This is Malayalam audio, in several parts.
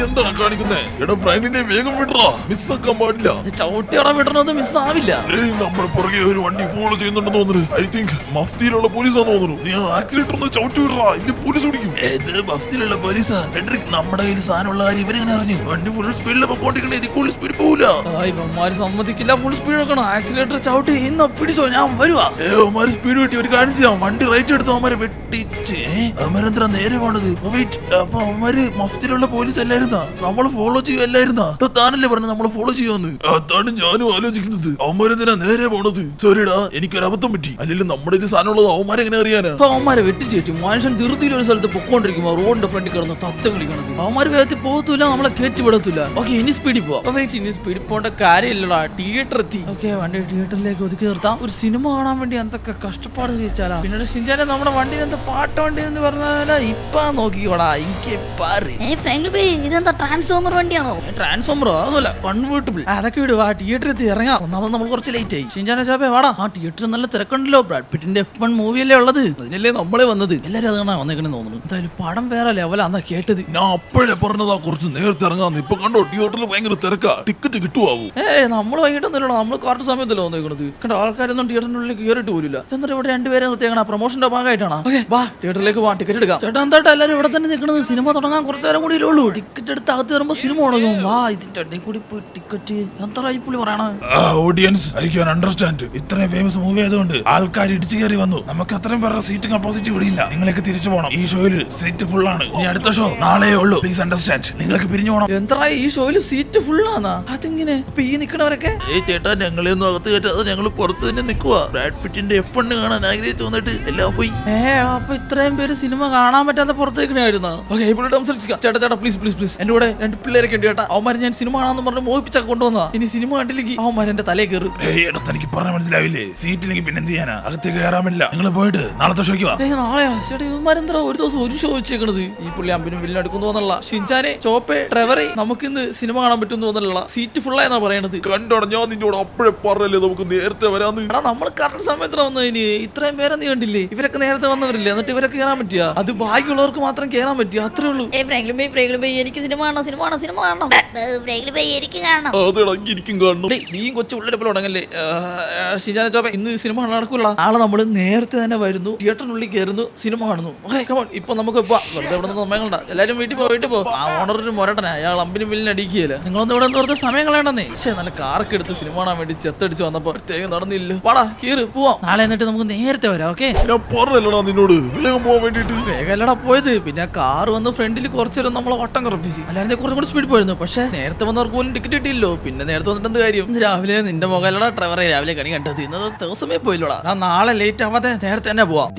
എന്താണ് കാണിക്കുന്നേ? എടാ ഫ്രാങ്ക്ലിനെ വേഗം വിടറാ, മിസ്സാക്കാൻ പാടില്ല. ചവിട്ടിയോടെ വിടണത് മിസ്സാവില്ല. നമ്മൾ പുറകെ ഒരു വണ്ടി ഫോളോ ചെയ്യുന്നുണ്ടെന്ന് തോന്നുന്നു. ഐ തിങ്ക് മഫ്തിയിലുള്ള പോലീസാന്ന് തോന്നുന്നു. നീ ആക്സിഡന്റ് ഒന്ന് ചവിട്ടി വിടറാ, ഇനി പോലീസ് പിടിക്കും. ഏത് മഫ്തിയിലുള്ള പോലീസാ? ഹെൻഡ്രിക്, നമ്മുടെ കയ്യിൽ സാധനമുള്ള കാര്യം ഇവരെങ്ങനെ അറിഞ്ഞു? വണ്ടി ഫുൾ സ്പീഡിൽ പൊക്കോണ്ടിരിക്കണേ, ഇത് കൂടുതൽ സ്പീഡ് പോവില്ല. ഇവന്മാര് സമ്മതിക്കില്ല, ഫുൾ സ്പീഡ് വെക്കണം. ആക്സിലേറ്റർ ചവിട്ടി ഇന്ന് പിടിച്ചോ, ഞാൻ വരുവാ. അവന്മാര് സ്പീഡ് വെട്ടി ഒരു കാര്യം ചെയ്യാം, വണ്ടി റൈറ്റ് എടുത്ത് അവന്മാരെ വെട്ടിച്ച്. അവന്മാരെന്താ നേരെ പോണത്? അപ്പൊ അവന്മാര് മഫ്തിയിലുള്ള പോലീസ് അല്ലായിരുന്നാ? നമ്മള് ഫോളോ ചെയ്യുമല്ലായിരുന്നാ? താനല്ലേ പറഞ്ഞു നമ്മള് ഫോളോ ചെയ്യുമെന്ന്? അതാണ് ഞാനും ആലോചിക്കുന്നത്. അവന്മാരെന്തിനാ നേരെ പോണത്? സോറിടാ, എനിക്കൊരു അബദ്ധം പറ്റി. അല്ലെങ്കിൽ നമ്മുടെ സാധനമുള്ളത് അവന്മാരെങ്ങനെ അറിയാനാ? അവന്മാരെ വെട്ടിച്ചേറ്റി മനുഷ്യൻ ധൃതിയിൽ ഒരു സ്ഥലത്ത് പൊക്കോണ്ടിരിക്കുമ്പോ റോഡിന്റെ ഫ്രണ്ടിൽ കിടന്ന് തത്ത കളിക്കണത്. അവന്മാര് വേഗത്തിൽ പോകത്തില്ല, നമ്മളെ കയറ്റി വിടത്തില്ല. ഓക്കെ, ഇനി സ്പീഡിൽ പോവാം. ഇനി സ്പീഡിൽ പോകേണ്ട കാര്യമില്ലടാ, തിയേറ്റർ എത്തി. ഓക്കെ, വണ്ടി തിയേറ്ററിലേക്ക് ഒതുക്കി നിർത്താം. ഒരു സിനിമ കാണാൻ വേണ്ടി എന്തൊക്കെ കഷ്ടപ്പാട് കഴിച്ചാലാ. പിന്നീട് ഷിൻചാനെ നമ്മുടെ വണ്ടി എന്താ പാട്ട് വണ്ടി എന്ന് പറഞ്ഞാൽ ഇപ്പൊ നോക്കിക്കോടാ, എനിക്ക് ഇതെന്താ ട്രാൻസ്ഫോമർ വണ്ടിയാണോ? ട്രാൻസ്ഫോമറോ? അതല്ല, കൺവേർട്ടബിൾ. അതൊക്കെ വിടുക, തിയേറ്ററിൽ എത്തി ഇറങ്ങാം. ഒന്നാമത് നമ്മൾ കുറച്ച് ലേറ്റ് ആയി. ഷിൻചാനെ ചാപ്പേ വാടാ, ആ തിയേറ്ററിൽ നല്ല തിരക്കുണ്ടല്ലോ. ബ്രാഡ് പിറ്റിന്റെ F1 മൂവിയല്ലേ ഉള്ളത്, അതിനല്ലേ നമ്മളെ വന്നത്. എല്ലാരും അത് കാണാൻ വന്നേക്കണേ തോന്നുന്നു. എന്തായാലും പടം വേറെ ലെവലാന്നാ കേട്ടത്. ഞാൻ അപ്പോഴേ പറഞ്ഞതാ കുറച്ച് നേരത്തെ ഇറങ്ങാന്ന്. ഇപ്പൊ കണ്ടോ, തിയേറ്ററിൽ ഭയങ്കര തിരക്കാ. ടിക്കറ്റ് കിട്ടുവാവൂ? നമ്മൾ വൈകിട്ടൊന്നുമില്ലല്ലോ, നമ്മൾ കറക്റ്റ് സമയത്തല്ലോ വന്നേക്കണത്. കണ്ടോ, ആൾക്കാരൊന്നും തിയേറ്ററിന്റെ ഉള്ളിൽ കയറിയിട്ട് പോലില്ല. എന്നിട്ട് ഇവിടെ രണ്ടുപേരെ നിർത്തിയേക്കണ പ്രൊമോഷന്റെ ഭാഗമായിട്ടാണ്. ഓക്കെ, വാ തിയേറ്ററിലേക്ക് വാ, ടിക്കറ്റ് എടുക്കാം. ചേട്ടാ എന്താ എല്ലാവരും ഇവിടെ തന്നെ നിൽക്കുന്നത്? സിനിമ തുടങ്ങാൻ കുറച്ചു നേരം കൂടി ഉള്ളൂ. ടിക്കറ്റ് എടുത്ത് അകത്ത് കയറുമ്പോ സിനിമ തുടങ്ങും. വാ, ഇതിന്റെ ഇടയിൽ കൂടി പോയി ടിക്കറ്റ് എന്താ പുള്ളി പറയണ? Audience, I can understand. ഇത്രയും ഫേമസ് മൂവി ആയതുകൊണ്ട് ആൾക്കാർ ഇടിച്ചു കയറി വന്നു. നമുക്ക് അത്രയും പേരുടെ സീറ്റ് കപ്പാസിറ്റി ഇടിയില്ല. നിങ്ങളൊക്കെ തിരിച്ചു പോകണം. ഈ ഷോയിൽ സീറ്റ് ഫുൾ ആണ്. ഇനി അടുത്ത ഷോ നാളെ ഉള്ളൂ. Please understand. നിങ്ങൾക്ക് പിരിഞ്ഞു പോകണം. എന്താ ഈ ഷോയിൽ സീറ്റ് ഫുൾ ആണോ? അതെങ്ങനെ? അപ്പൊ ഈ നിക്കണവരൊക്കെ? ചേട്ടാ, ഞങ്ങളെ ഒന്നും അകത്ത് കയറ്റാതെ ഞങ്ങൾ പുറത്ത് തന്നെ നിൽക്കുക. ബ്രാഡ് പിറ്റിന്റെ F1 കാണാൻ ആഗ്രഹിച്ചു വന്നിട്ട് എല്ലാം പോയി. അപ്പൊ ഇത്രയും പേര് സിനിമ കാണാൻ പറ്റാത്ത പുറത്തേക്കണായിരുന്നു. ചേട്ടാ പ്ലീസ് പ്ലീസ് പ്ലീസ്, എന്റെ കൂടെ 2 പിള്ളേരൊക്കെ ഉണ്ട് ചേട്ടാ. അവന്മാര് ഞാൻ സിനിമ കാണാന്ന് പറഞ്ഞ് മോഹിപ്പിച്ചൊക്കെ കൊണ്ടുവന്നാ. ഇനി സിനിമ കണ്ടില്ലെങ്കിൽ അവന്മാർ എന്റെ തലേ കയറും. എനിക്ക് പറഞ്ഞ മനസ്സിലാവില്ലേ? സീറ്റില്ലെങ്കിൽ പിന്നെ എന്ത് ചെയ്യാനാ? അകത്തേക്ക് കയറാൻ പറ്റില്ല. നിങ്ങൾ പോയിട്ട് നാളത്തെ ഷോയ്ക്ക് വാ. നാളെയാ? ചേട്ടാ ഇവന്മാരെന്താ ഒരു ദിവസം ഒരു ഷോ വെച്ചേക്കണത്? ഈ പുള്ളി അമ്പിനും വില്ലും എടുക്കുന്നു തോന്നല്ല. ഷിൻചാനെ, ചോപ്പെ, ട്രെവറെ, നമുക്ക് ഇന്ന് സിനിമ കാണാൻ പറ്റും തോന്നല്ല. സീറ്റ് ഫുൾ ആയെന്നാ പറയണത്. കണ്ടോടാ, ഞാൻ നിന്നോട് അപ്പോഴേ പറഞ്ഞല്ലേ നമുക്ക് നേരത്തെ വരാന്ന്. എടാ, നമ്മൾ കറക്റ്റ് സമയത്ത് വന്നു. ഇനി ഇത്രയും പേരെ നീ കണ്ടില്ലേ? ഇവരൊക്കെ നേരത്തെ വന്നവരില്ലേ? എന്നിട്ട് ഇവരൊക്കെ കയറാൻ പറ്റിയ? അത് ബാക്കിയുള്ളവർക്ക് മാത്രം കയറാൻ പറ്റിയ, അത്രേ ഉള്ളൂ. എനിക്ക് സിനിമ കാണണം, സിനിമ കാണണം, സിനിമ കാണണം. എനിക്ക് കാണണം. അതെടാ, എനിക്കും കാണണം. നീയും കൊച്ചു ഉള്ളിടെ പോലെ ഉടങ്ങല്ലേ? ഷിൻചാനെ, ചോപ്പെ, ഇന്ന് സിനിമ നടക്കൂല. നാളെ നമ്മൾ നേരത്തെ തന്നെ വരുന്നു, തിയേറ്ററിനുള്ളിൽ കയറുന്നു, സിനിമ കാണുന്നു. ഇപ്പൊ നമുക്ക് സമയങ്ങളുണ്ട്. എല്ലാരും വീട്ടിൽ പോ. ആ ഓണറൊരു മൊരട്ടനാ, അയാൾ അമ്പിനും വില്ലിന് അടിക്കുകയില്ല. നിങ്ങളൊന്നും ഇവിടെ വെറുതെ സമയം കളയണ്ടെന്നേ. പക്ഷേ നല്ല കാറൊക്കെ എടുത്ത് സിനിമ കാണാൻ വേണ്ടി ചെത്തടിച്ച് വന്നപ്പോ പ്രത്യേകം നടന്നില്ല. വാടാ, കീറ് പോവാം. നാളെ എന്നിട്ട് നമുക്ക് നേരത്തെ വരാം. ഓക്കെ, ഞാൻ പറഞ്ഞല്ലടാ നിന്നോട് വേഗം പോവാൻ വേണ്ടിട്ട്. വേഗമല്ലടാ പോയത്. പിന്നെ കാർ വന്ന് ഫ്രണ്ടിൽ കുറച്ചേരം നമ്മളെ വട്ടം കറപ്പിച്ച്. അല്ലാതെ കുറച്ചും കൂടി സ്പീഡ് പോയിരുന്നു. പക്ഷേ നേരത്തെ വന്നവർക്ക് പോലും ടിക്കറ്റ് കിട്ടിയില്ലോ. പിന്നെ നേരത്തെ വന്നിട്ട് എന്ത് കാര്യം? രാവിലെ നിന്റെ മുഖല്ലടാ ഡ്രൈവറെ രാവിലെ കണി കണ്ടത്. ഇന്നത് ദിവസമേ പോയില്ലോടാ. ഞാൻ നാളെ ലേറ്റ് ആവാതെ നേരത്തെ തന്നെ പോവാം.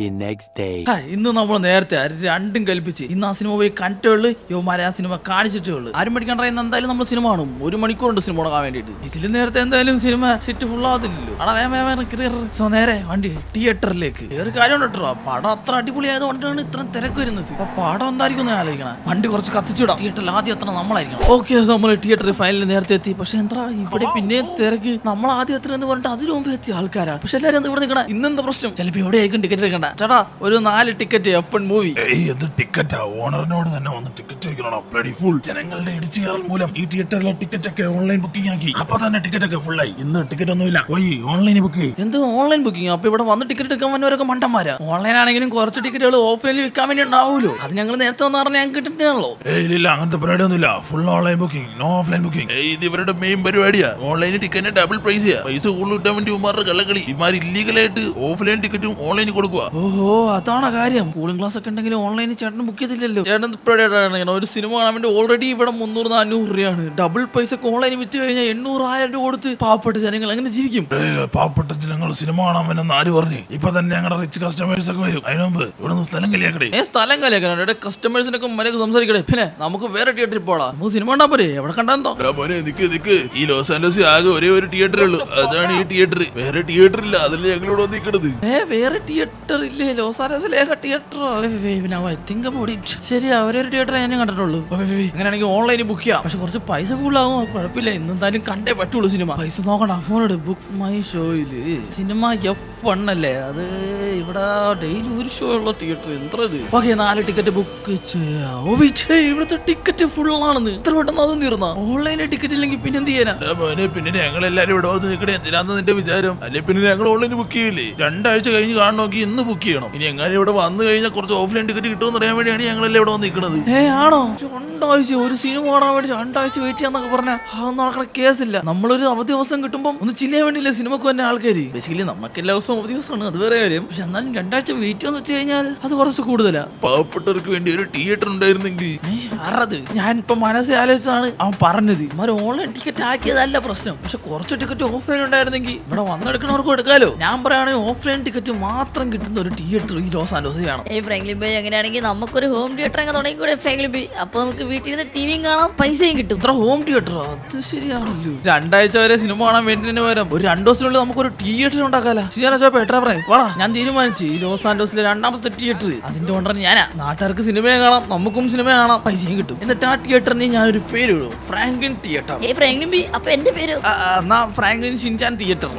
ഇന്ന് നമ്മൾ നേരത്തെ രണ്ടും കൽപ്പിച്ച് ഇന്ന് ആ സിനിമ പോയി കണ്ടിട്ടുള്ളു. യുവമാരെ ആ സിനിമ കാണിച്ചിട്ടേ ഉള്ളു. ആരും പഠിക്കണ്ട. എന്തായാലും നമ്മൾ സിനിമ കാണും. 1 മണിക്കൂറുണ്ട് സിനിമ കാണാൻ വേണ്ടിട്ട്. ഇതിൽ നേരത്തെ എന്തായാലും സിനിമ സെറ്റ് ഫുൾ ആവത്തില്ലല്ലോ. സോ നേരെ വണ്ടി തിയേറ്ററിലേക്ക്. ഒരു കാര്യം കേട്ടോ, പടം അത്ര അടിപൊളി ആയതുകൊണ്ടാണ് ഇത്ര തിരക്ക് വരുന്നത്. അപ്പൊ പടം എന്തായിരിക്കും ആലോചിക്കണം. വണ്ടി കുറച്ച് കത്തിച്ചിടാം. തിയേറ്ററിൽ ആദ്യം എത്ര നമ്മളായിരിക്കണം. ഓക്കെ, നമ്മൾ തിയേറ്ററിൽ ഫൈനലിൽ നേരത്തെ എത്തി. പക്ഷെ എന്താ ഇവിടെ പിന്നെ തിരക്ക്? നമ്മൾ ആദ്യം എത്ര എന്ന് പറഞ്ഞിട്ട് അതിന് മുമ്പ് എത്തിയ ആൾക്കാരാ. പക്ഷെ എല്ലാവരും എന്താ ഇവിടെ നിൽക്കണം? ഇന്നെന്താ പ്രശ്നം? ചിലപ്പോ എവിടെ ആയിരിക്കും ടിക്കറ്റ് എടുക്കണ്ട. ചേട്ടാ, ഒരു 4 ടിക്കറ്റ് F1 മൂവി. ടിക്കറ്റാ? ഓണറിനോട് തന്നെ വന്ന് ടിക്കറ്റ് ചോദിക്കണം. ഫുൾ ജനങ്ങളുടെ ഇടിച്ചു കയറൽ മൂലം ഈ തിയേറ്ററിലെ ടിക്കറ്റ് ഒക്കെ ഓൺലൈൻ ബുക്കിംഗ് ആക്കി. അപ്പൊ തന്നെ ടിക്കറ്റ് ഒക്കെ ഫുൾ ആയി. ഇന്ന് ടിക്കറ്റ് ഒന്നുമില്ല. പോയി ഓൺലൈൻ ബുക്ക്. എന്ത് ഓൺലൈൻ ബുക്കിംഗ്? അപ്പൊ ഇവിടെ വന്ന് ടിക്കറ്റ് എടുക്കാൻ വന്നവരൊക്കെ മണ്ടന്മാരാ. ഓൺലൈൻ ആണെങ്കിലും കുറച്ച് ടിക്കറ്റുകൾ ഓഫ്ലൈനിൽ വിൽക്കാൻ വേണ്ടി ഉണ്ടാവുമല്ലോ. അത് ഞങ്ങൾ നേരത്തെ വന്ന് പറഞ്ഞാൽ ഞങ്ങൾക്ക് കിട്ടിട്ടാണല്ലോ. ഇല്ല, അങ്ങനത്തെ പരിപാടി ഒന്നുമില്ല. Full online booking, no offline booking. ഇത് ഇവരുടെ മെയിൻ പരിപാടിയാ. ഓൺലൈൻ ടിക്കറ്റിന് ഡബിൾ പ്രൈസ് ചെയ്യാ. പൈസ കൂടുതൽ കിട്ടാൻ വേണ്ടി ഇവന്മാരുടെ കള്ളക്കളി. ഇവന്മാർ ഇല്ലീഗലായിട്ട് ഓഫ്ലൈൻ ടിക്കറ്റും ഓൺലൈനിൽ കൊടുക്കുക. ഓഹോ, അതാണ് കാര്യം. കൂളിംഗ് ക്ലാസ് ഒക്കെ ഉണ്ടെങ്കിൽ ഓൺലൈനിൽ ചേട്ടൻ ബുക്ക് ചെയ്തില്ലല്ലോ. ചേട്ടൻ ഒരു സിനിമ കാണാൻ വേണ്ടി ഓൾറെഡി ഇവിടെ 300-400 രൂപയാണ്. ഡബിൾ പൈസ ഓൺലൈനിൽ വിറ്റ് കഴിഞ്ഞാൽ 800-1000 രൂപ കൊടുത്ത് പാവപ്പെട്ട ജനങ്ങൾ അങ്ങനെ ജീവിക്കും. പാവപ്പെട്ട ജനങ്ങൾ സിനിമ കാണാൻ വരുന്ന ആര് പറഞ്ഞു? ഇപ്പൊ തന്നെ ഞങ്ങളുടെ റിച്ച് കസ്റ്റമേഴ്സ് ഒക്കെ വരും. അതിന് മുമ്പ് ഇവിടെ നിന്ന് സ്ഥലം കലിയാക്കടേ. സ്ഥലം കലിയാക്കണേ. കസ്റ്റമേഴ്സിനൊക്കെ മര്യാദ സംസാരിക്കടേ. പിന്നെ നമുക്ക് വേറെ തിയേറ്ററിൽ പോടാ. നമുക്ക് സിനിമ കണ്ടാ പോരെ? എവിടെ കണ്ടാന്തോ? ഈ ലോസ് ആൻഡോസ് ആകെ ഒരേ ഒരു തിയേറ്ററേ ഉള്ളൂ. അതാണ് ഈ തിയേറ്റർ. വേറെ തിയേറ്റർ ഇല്ല. അതല്ലേ ഞങ്ങളോട് വന്നിരിക്കണത്. വേറെ തിയേറ്റർ ഇല്ലേ? ലോസ് ആൻഡോസിൽ തിയേറ്ററോ? ശരി, അവരൊരു തിയേറ്റർ ഞാൻ കണ്ടിട്ടുള്ളൂ. അങ്ങനെയാണെങ്കിൽ ഓൺലൈനിൽ ബുക്ക് ചെയ്യാം. പക്ഷെ കുറച്ച് പൈസ കൂടുതലാകും. കുഴപ്പമില്ല, ഇന്നെന്തായാലും കണ്ടേ പറ്റുള്ളൂ സിനിമ. പൈസ നോക്കണ്ട. ഫോൺ എടു. ബുക്ക് മൈ ഷോയില് സിനിമ F1 അല്ലേ അത് ഇവിടെ ഡെയിലി ഒരു ഷോ ഉള്ള തിയേറ്റർ എന്താ ഇത്? ഓക്കെ 4 ടിക്കറ്റ് ബുക്ക് ഇവിടുത്തെ ടിക്കറ്റ് ഫുൾ ആണെന്ന് ഇത്ര പെട്ടെന്ന് അത് തീർന്ന ഓൺലൈനിൽ ടിക്കറ്റ് ഇല്ലെങ്കിൽ പിന്നെ എന്ത് ചെയ്യാനാ? മോനെ പിന്നെ ഞങ്ങൾ എല്ലാരും ഇവിടെ വന്ന് നിൽക്കണേ എന്തിനാന്ന് നിന്റെ വിചാരം? അല്ലെ പിന്നെ ഞങ്ങൾ ഓൺലൈനിൽ ബുക്ക് ചെയ്യില്ലേ? 2 ആഴ്ച കഴിഞ്ഞ് കാണണമെങ്കിൽ ഇന്ന് ബുക്ക് ചെയ്യണം. ഇനി എങ്ങനെ ഇവിടെ വന്നു കഴിഞ്ഞാൽ കുറച്ച് ഓഫ്ലൈൻ ടിക്കറ്റ് കിട്ടുമെന്ന് അറിയാൻ വേണ്ടിയാണ് ഞങ്ങളെല്ലാം ഇവിടെ വന്ന് നിൽക്കുന്നത്. ആണോ? 2 ആഴ്ച ഒരു സിനിമ കാണാൻ വേണ്ടി 2 ആഴ്ച വെയിറ്റ് ചെയ്യാന്നൊക്കെ പറഞ്ഞാൽ അതൊന്നും നടക്കണ കേസില്ല. നമ്മളൊരു അവധി ദിവസം കിട്ടുമ്പോൾ ഒന്ന് ചില്ലാൻ വേണ്ടിയില്ലേ സിനിമക്ക് തന്നെ ആൾക്കാര്. ബേസിക്കലി നമുക്ക് എല്ലാ ദിവസവും അവധി ദിവസമാണ്, അത് വേറെ കാര്യം. പക്ഷെ എന്നാലും 2 ആഴ്ച വെയിറ്റ് ചെയ്യാന്ന് വെച്ച് കഴിഞ്ഞാൽ അത് കുറച്ച് കൂടുതലാ. പാവപ്പെട്ടവർക്ക് വേണ്ടി ഒരു തിയേറ്റർ ഉണ്ടായിരുന്നെങ്കിൽ. ആറത് ഞാൻ ഇപ്പൊ മനസ്സിൽ ആലോചിച്ചാണ് അവൻ പറഞ്ഞത്. ഇമാര് ഓൺലൈൻ ടിക്കറ്റ് ആക്കിയതല്ല പ്രശ്നം, പക്ഷെ കുറച്ച് ടിക്കറ്റ് ഓഫ്ലൈൻ ഉണ്ടായിരുന്നെങ്കിൽ ഇവിടെ വന്നെടുക്കണവർക്കും എടുക്കാലോ. ഞാൻ പറയുകയാണെങ്കിൽ ഓഫ്ലൈൻ ടിക്കറ്റ് മാത്രം കിട്ടുന്ന ഒരു തിയേറ്റർ ഈ ലോസ് ആൻഡോസിൽ വേണം. ഫ്രാങ്ക്ലിൻ ബൈ അങ്ങനെയാണെങ്കിൽ നമുക്കൊരു ഹോം തിയേറ്റർ അങ്ങ് തുടങ്ങിക്കൂടെ ഫ്രാങ്ക്ലിൻ ബൈ? അപ്പൊ നമുക്ക് വീട്ടിൽ നിന്ന് ടിവിയും കാണാം, പൈസയും കിട്ടും. ഇത്ര ഹോം തിയേറ്ററോ? അത് ശരിയാണല്ലോ. 2 ആഴ്ച വരെ സിനിമ കാണാൻ വേണ്ടി വരാം. ഒരു 2 ദിവസത്തിനുള്ളിൽ നമുക്കൊരു തിയേറ്റർ ഉണ്ടാക്കാലോ. എത്ര പറയും വാടാ, ഞാൻ തീരുമാനിച്ചു ഈ ലോസ് ആൻഡോസിലെ 2ാമത്തെ തിയേറ്റർ അതിന്റെ ഓണർ ഞാനാ. നാട്ടുകാർക്ക് സിനിമയെ കാണാം, നമുക്കും സിനിമ കാണാം, പൈസയും കിട്ടും. എന്നിട്ട് ആ തിയേറ്ററിന് ഞാൻ ഒരു പേര് ഇടും, ഫ്രാങ്ക്ലിൻ തിയേറ്റർ. ഫ്രാങ്ക്ലിൻ ബൈ അപ്പൊ എന്റെ പേര് ഫ്രാങ്ക്ലിൻ ഷിൻചാൻ തിയേറ്റർ.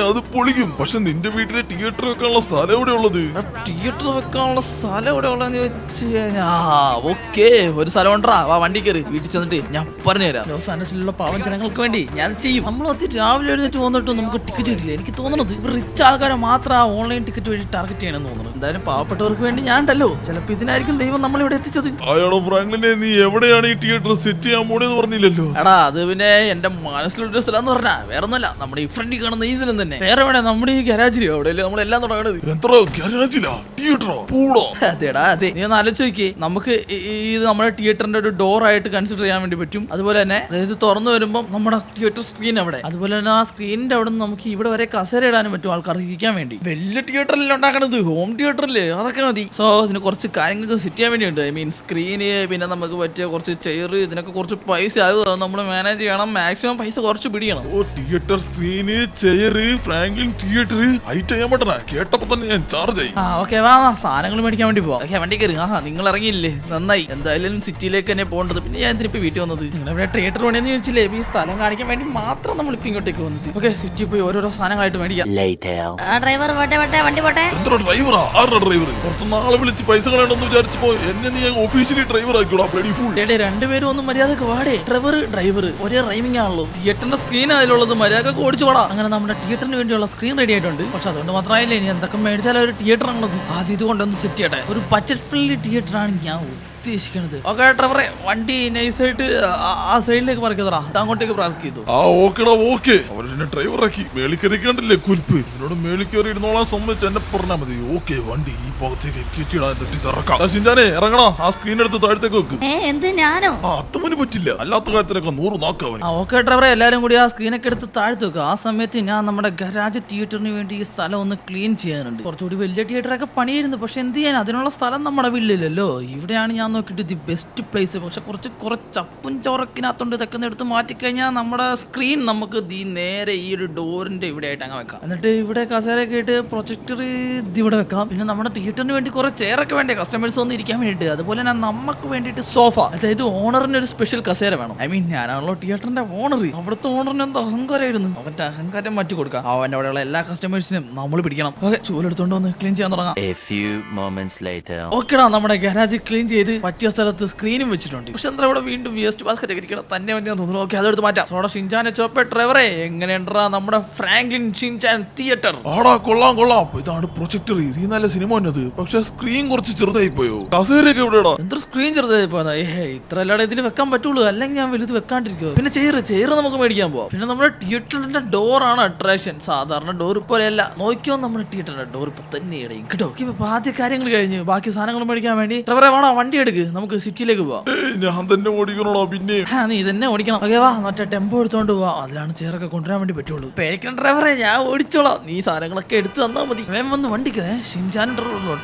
അത് പൊളിക്കും. പക്ഷെ നിന്റെ വീട്ടിലെ തിയേറ്റർ വെക്കാനുള്ള സ്ഥലം എവിടെ ഉള്ളത്? തിയേറ്റർ വെക്കാനുള്ള സ്ഥലം എവിടെ ഉള്ളതെന്ന് ചോദിച്ചു കഴിഞ്ഞാൽ ഓക്കെ ഒരു സ്ഥലം ഉണ്ടാ. വാ വണ്ടി കയറി വീട്ടിൽ ചെന്നിട്ട് ഞാൻ പറഞ്ഞുതരാം. ലോസ് ആൻഡോസിലുള്ള പാവം ജനങ്ങൾക്ക് വേണ്ടി ഞാൻ ചെയ്യും. നമ്മൾ രാവിലെ എഴുന്നേറ്റ് വന്നിട്ട് നമുക്ക് ടിക്കറ്റ് കിട്ടില്ല. എനിക്ക് തോന്നുന്നത് ഇവർ റിച്ച് ആൾക്കാരെ മാത്രം ആ ഓൺലൈൻ ടിക്കറ്റ് വഴി ടാർഗറ്റ് ചെയ്യണമെന്ന് തോന്നുന്നു. എന്തായാലും പാവപ്പെട്ടവർക്ക് വേണ്ടി ഞാൻ ഉണ്ടല്ലോ. ചിലപ്പോൾ ഇതിനായിരിക്കും ദൈവം നമ്മളിവിടെ എത്തിച്ചത്. അയാളോ ഫ്രാങ്ക്ലിനെ, നീ എവിടെയാണ് ഈ തിയേറ്റർ സെറ്റ് ചെയ്യാൻ പോണെന്ന് പറഞ്ഞില്ലല്ലോ. എടാ അത് പിന്നെ എന്റെ മനസ്സിലൊരു സ്ഥലം എന്ന് പറഞ്ഞാ വേറെ ഒന്നുമല്ല, നമ്മുടെ ഈ ഫ്രണ്ടിൽ കാണുന്ന ഈ സ്ഥലം തന്നെ. വേറെ എവിടെ? നമ്മുടെ ഈ ഗരാജിലോ അവിടെയല്ലേ നമ്മളെല്ലാം തുടങ്ങണത്. അതെടാ അതെ. നീ ഒന്ന് ആലോചിച്ച് നോക്കിയേ. നമുക്ക് ഇത് നമ്മുടെ തിയേറ്ററിന്റെ ഒരു ഡോർ ആയിട്ട് കൺസിഡർ ചെയ്യാൻ വേണ്ടി പറ്റും. അതുപോലെ തന്നെ അതായത് തുറന്നു വരുമ്പോൾ നമ്മുടെ തിയേറ്റർ സ്ക്രീൻ അവിടെ, അതുപോലെ തന്നെ ആ സ്ക്രീനിന്റെ അവിടെ നിന്ന് നമുക്ക് ഇവിടെ വരെ കസേര ഇടാനും പറ്റും ആൾക്കാർക്ക് ഇരിക്കാൻ വേണ്ടി. വലിയ തിയേറ്ററിൽ ഉണ്ടാക്കണത് ഹോം തിയേറ്ററില് അതൊക്കെ മതി. സോ ഇതിന് കുറച്ച് കാര്യങ്ങൾക്ക് സെറ്റ് ചെയ്യാൻ വേണ്ടിയുണ്ട്. ഐ മീൻ സ്ക്രീന്, പിന്നെ നമുക്ക് പറ്റിയ കുറച്ച് ചെയർ, ഇതിനൊക്കെ കുറച്ച് പൈസ ആകും. നമ്മൾ മാനേജ് ചെയ്യണം, മാക്സിമം പൈസ കുറച്ച് പിടിക്കണം. ഓ theatre screen, chair, Franklin theatre height ചെയ്യാൻ പറ്റണ കേട്ടപ്പോ തന്നെ ഞാൻ ചാർജ് ആയി. ഓക്കെ വാ സാധനങ്ങൾ മേടിക്കാൻ വേണ്ടി പോവാം. ഓക്കെ വണ്ടി കയറി. നിങ്ങൾ ഇറങ്ങിയില്ലേ? നന്നായി. എന്തായാലും സിറ്റിയിലേക്ക് തന്നെ പോകേണ്ടത്. പിന്നെ ഞാൻ തിരിപ്പി വീട്ടിൽ വന്നത് നിങ്ങളിവിടെ തിയേറ്റർ വേണമെന്ന് ചോദിച്ചില്ലേ? ഈ സ്ഥലം കാണിക്കാൻ വേണ്ടി മാത്രം നമ്മൾ ഇപ്പൊ ഇങ്ങോട്ടേക്ക് വന്നത്. ഓക്കെ സിറ്റി പോയി ഓരോരോ സാധനങ്ങളായിട്ട് മേടിക്കാം. ഡ്രൈവർ വണ്ടി പോട്ടെ. എത്ര ഡ്രൈവറാ? ആരുടെ ഡ്രൈവർ? പുറത്തുനിന്ന് ആളെ വിളിച്ച് പൈസ കളയണമെന്ന് വിചാരിച്ചപ്പോ എന്നെ നീ ഒഫീഷ്യലി ഡ്രൈവർ ആക്കിയോടാ. Bloody full. രണ്ടുപേരും ഒന്നും മര്യാദക്ക് വാടേ. ഡ്രൈവർ ഒരേ റൈമിംഗ് ആണല്ലോ. തിയേറ്ററിന്റെ സ്ക്രീൻ അതിലുള്ളത് മര്യാദക്ക് ഓടിച്ചു പോടാ. അങ്ങനെ നമ്മുടെ തിയേറ്ററിന് വേണ്ടിയുള്ള സ്ക്രീൻ റെഡി ആയിട്ടുണ്ട്. പക്ഷെ അതുകൊണ്ട് മാത്രമായില്ല, ഇനി എന്തൊക്കെ മേടിച്ചാലും ഒരു തിയേറ്റർ ആണുള്ളത്. ആദ്യം ഇതുകൊണ്ടൊന്ന് സെറ്റ് ചെയ്യട്ടെ. ഒരു ബഡ്ജറ്റ് ഫ്രണ്ട്ലി തിയേറ്റർ ആണ് ഞാൻ ഉദ്ദേശിക്കണത്. ഓക്കെ ഡ്രൈവറെ, വണ്ടി നൈസായിട്ട് ആ സൈഡിലേക്ക് പാർക്ക് ചെയ്തോടാ. അങ്ങോട്ടേക്ക് പാർക്ക് ചെയ്തു. ഓക്കെടാ ഓക്കെ. അവരെന്നെ ഡ്രൈവറാക്കി. മേളിക്കറിക്കണ്ടല്ലേ കുരിപ്പ്. എന്നോട് മേളിക്കറി ഇരുന്നോളാൻ സമ്മതിച്ച് എന്നെ പറഞ്ഞാൽ മതി. ഓക്കെ വണ്ടി ഈ ഭാഗത്തേക്ക് കയറ്റിയിടാൻ ഇറക്കാം. സിഞ്ചാനെ ഇറങ്ങണോ? ആ സ്ക്രീൻ എടുത്ത് താഴത്തേക്ക് വെക്ക്. എന്ത് ഞാനോ? അത്തമ്മന് പറ്റില്ല. അല്ലാത്ത കാര്യത്തിനൊക്കെ 100 നാക്കാവൻ. ഓക്കെ ഡ്രൈവറെ, എല്ലാരും കൂടി ആ സ്ക്രീനൊക്കെ എടുത്ത് താഴ്ത്തു വെക്കുക. ആ സമയത്ത് ഞാൻ നമ്മുടെ ഗരാജ് തിയേറ്ററിന് വേണ്ടി ഈ സ്ഥലം ഒന്ന് ക്ലീൻ ചെയ്യാനുണ്ട്. കുറച്ചുകൂടി വലിയ തിയേറ്ററൊക്കെ പണിയായിരുന്നു. പക്ഷെ എന്ത് ചെയ്യാൻ, അതിനുള്ള സ്ഥലം നമ്മുടെ വീട്ടിലില്ലല്ലോ. ഇവിടെയാണ് ഞാൻ നോക്കിയിട്ട് ദി ബെസ്റ്റ് പ്ലേസ്. പക്ഷെ കുറച്ച് ചപ്പും ചോറക്കിനകത്തോണ്ട് ഇതൊക്കെ എടുത്ത് മാറ്റിക്കഴിഞ്ഞാൽ നമ്മുടെ സ്ക്രീൻ നമുക്ക് നേരെ ഈ ഒരു ഡോറിന്റെ ഇവിടെ ആയിട്ട് അങ്ങ് വെക്കാം. എന്നിട്ട് ഇവിടെ കസേരയൊക്കെ ഇട്ട് പ്രൊജക്ടർ ഇവിടെ വെക്കാം. പിന്നെ നമ്മുടെ തിയേറ്ററിന് വേണ്ടി കുറെ ചെയറൊക്കെ വേണ്ടേ കസ്റ്റമേഴ്സ് ഒന്നും ഇരിക്കാൻ വേണ്ടിയിട്ട്. അതുപോലെ തന്നെ നമുക്ക് വേണ്ടിയിട്ട് സോഫ, അതായത് ഓണറിന് ഒരു സ്പെഷ്യൽ കസേര വേണം. ഐ മീൻ ഞാനാണല്ലോ തിയേറ്ററിന്റെ ഓണർ. അവിടുത്തെ ഓണറിന് എന്തോ അഹങ്കാരമായിരുന്നു. അവന്റെ അഹങ്കാരം മാറ്റി കൊടുക്കാം. അവന്റെ അവിടെയുള്ള എല്ലാ കസ്റ്റമേഴ്സിനും നമ്മൾ പിടിക്കണം. ഓക്കെ ചൂലെടുത്തോണ്ട് വന്ന് ക്ലീൻ ചെയ്യാൻ തുടങ്ങാം. ഓക്കെടാ, നമ്മുടെ ഗരാജ് ക്ലീൻ ചെയ്ത് പറ്റിയ സ്ഥലത്ത് സ്ക്രീനും വെച്ചിട്ടുണ്ട്. പക്ഷെ എന്താ ഇവിടെ വീണ്ടും വേസ്റ്റ് ബാസ്കറ്റ് ഇരിക്കണം തന്നെ വേണ്ടി തോന്നുന്നു. ഓക്കെ അതെടുത്ത് മാറ്റാം. സോഡ ഷിൻചാനെ ചോപ്പ ഡ്രൈവറെ, എങ്ങനെയുണ്ടാ നമ്മുടെ ഫ്രാങ്ക്ലിൻ ഷിൻചാൻ തിയേറ്റർ? ആടാ കൊള്ളാം. ഇതാണ് പ്രൊജക്ടർ. ഇത് നല്ല സിനിമ വന്നത്. പക്ഷെ സ്ക്രീൻ കുറച്ച് ചെറുതായി പോയോ? കസേരയൊക്കെ എവിടെയാടാ? എന്തൊരു സ്ക്രീൻ ചെറുതായി പോയതാ. ഇത്ര എല്ലാടെ ഇതിൽ വെക്കാൻ പറ്റുള്ളൂ, അല്ലെങ്കിൽ ഞാൻ വലുത് വെക്കാണ്ടിരിക്കുമോ. പിന്നെ ചെയർ നമുക്ക് മേടിക്കാൻ പോവാം. പിന്നെ നമ്മുടെ തിയേറ്ററിന്റെ ഡോർ ആണ് അട്രാക്ഷൻ. സാധാരണ ഡോർ പോലെയല്ല. നോക്കിയോ നമ്മുടെ തിയേറ്ററിന്റെ ഡോർ ഇപ്പൊ തന്നെ ഇടയും കേട്ടോ. ഇപ്പൊ ആദ്യ കാര്യങ്ങൾ കഴിഞ്ഞ് ബാക്കി സാധനങ്ങൾ മേടിക്കാൻ വേണ്ടി ഡ്രൈവറെ വേണോ വണ്ടി എടുക്ക്, നമുക്ക് സിറ്റിയിലേക്ക് പോവാം. ഞാൻ തന്നെ ഓടിക്കണോടാ. പിന്നെ നീ തന്നെ ഓടിക്കണം. ഓക്കെ വാ, മറ്റേ ടെമ്പോ എടുത്തോണ്ട് പോവാ. അതിലാണ് ചെയറൊക്കെ കൊണ്ടുവരാൻ വേണ്ടി പറ്റുള്ളൂ. പേടിക്കണം ഡ്രൈവറെ, ഞാൻ ഓടിച്ചോളാം. നീ സാധനങ്ങളൊക്കെ എടുത്ത് തന്നാ മതി. വേഗം വന്ന് വണ്ടിക്കേ. ഷിൻചാൻ